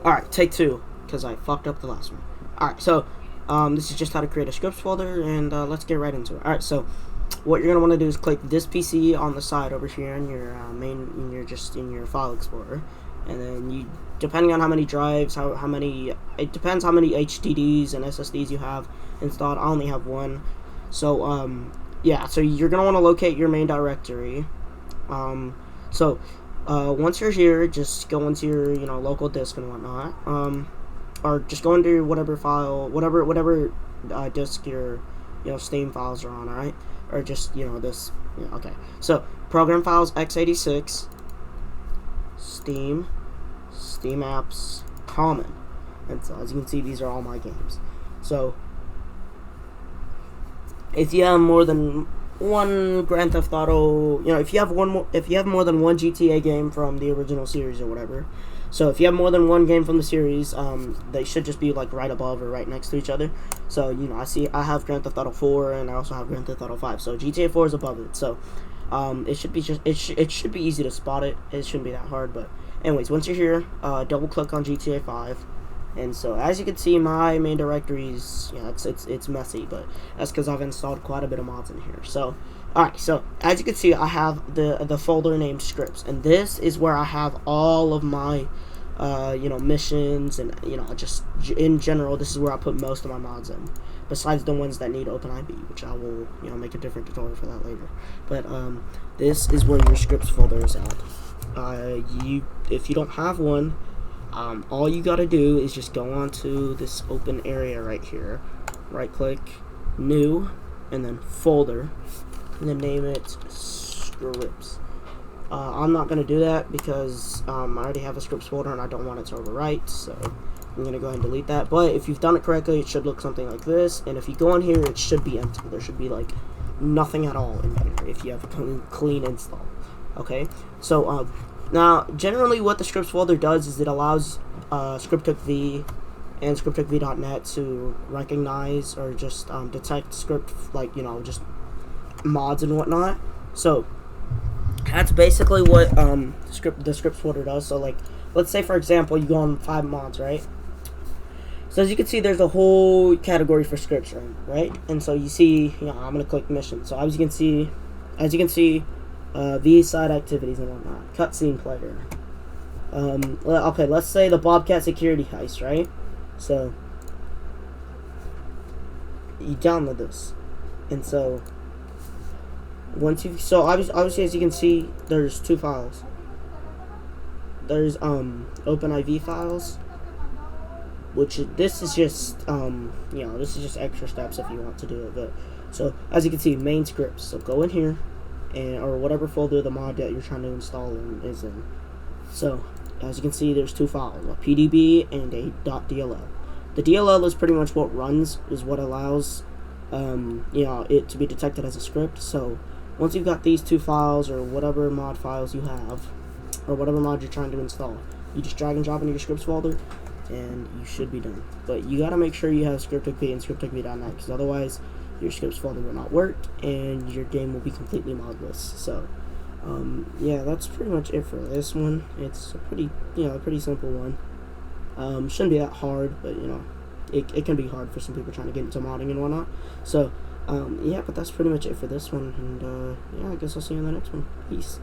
Alright, take two, because I fucked up the last one. Alright, so this is just how to create a scripts folder, and let's get right into it. Alright, so what you're going to want to do is click this PC on the side over here in your in your file explorer, and then you, depending on how many drives, how many, it depends how many HDDs and SSDs you have installed. I only have one. So yeah, so you're going to want to locate your main directory. Once you're here, just go into your, local disk and whatnot, or just go into whatever file, whatever disk your, Steam files are on, alright? Or just, this, okay. So, program files x86, Steam apps, common. And so, as you can see, these are all my games. So, if you have more than one Grand Theft Auto, if you have more than one GTA game from the original series or whatever, so if you have more than one game from the series, they should just be like right above or right next to each other. So I have Grand Theft Auto 4 and I also have Grand Theft Auto 5. So GTA 4 is above it. So it should be it should be easy to spot it. It shouldn't be that hard. But anyways, once you're here, double click on GTA 5. And so, as you can see, my main directory is, it's messy, but that's because I've installed quite a bit of mods in here. So, alright, so, as you can see, I have the folder named scripts, and this is where I have all of my, missions, and, just in general, this is where I put most of my mods in, besides the ones that need OpenIB, which I will, make a different tutorial for that later. But, this is where your scripts folder is at. If you don't have one, all you gotta do is just go onto this open area right here, right click, new, and then folder, and then name it scripts. I'm not gonna do that because I already have a scripts folder and I don't want it to overwrite, so I'm gonna go ahead and delete that. But if you've done it correctly, it should look something like this, and if you go in here, it should be empty. There should be like nothing at all in here if you have a clean install. Okay, so now, generally what the scripts folder does is it allows scriptocv and scriptocv.net to recognize or just detect script, like, just mods and whatnot. So, that's basically what the scripts folder does. So, like, let's say, for example, you go on 5 mods, right? So, as you can see, there's a whole category for scripts, right? And so, you see, I'm going to click mission. So, as you can see, V-side activities and whatnot. Cutscene player. Okay, let's say the Bobcat security heist, right? So, you download this. And so, obviously, as you can see, there's 2 files. There's, OpenIV files, which this is just, this is just extra steps if you want to do it. But, so, as you can see, main scripts. So, go in here, or whatever folder the mod that you're trying to install is in. So, as you can see, there's 2 files, a PDB and a .dll. The DLL is pretty much what is what allows, it to be detected as a script. So, once you've got these 2 files, or whatever mod files you have, or whatever mod you're trying to install, you just drag and drop into your scripts folder, and you should be done. But you gotta make sure you have scriptocv and scriptocv.net, because otherwise, your scripts folder will not work, and your game will be completely modless. So, yeah, that's pretty much it for this one. It's a pretty simple one. Shouldn't be that hard, but, it can be hard for some people trying to get into modding and whatnot. So, yeah, but that's pretty much it for this one, and, yeah, I guess I'll see you in the next one. Peace.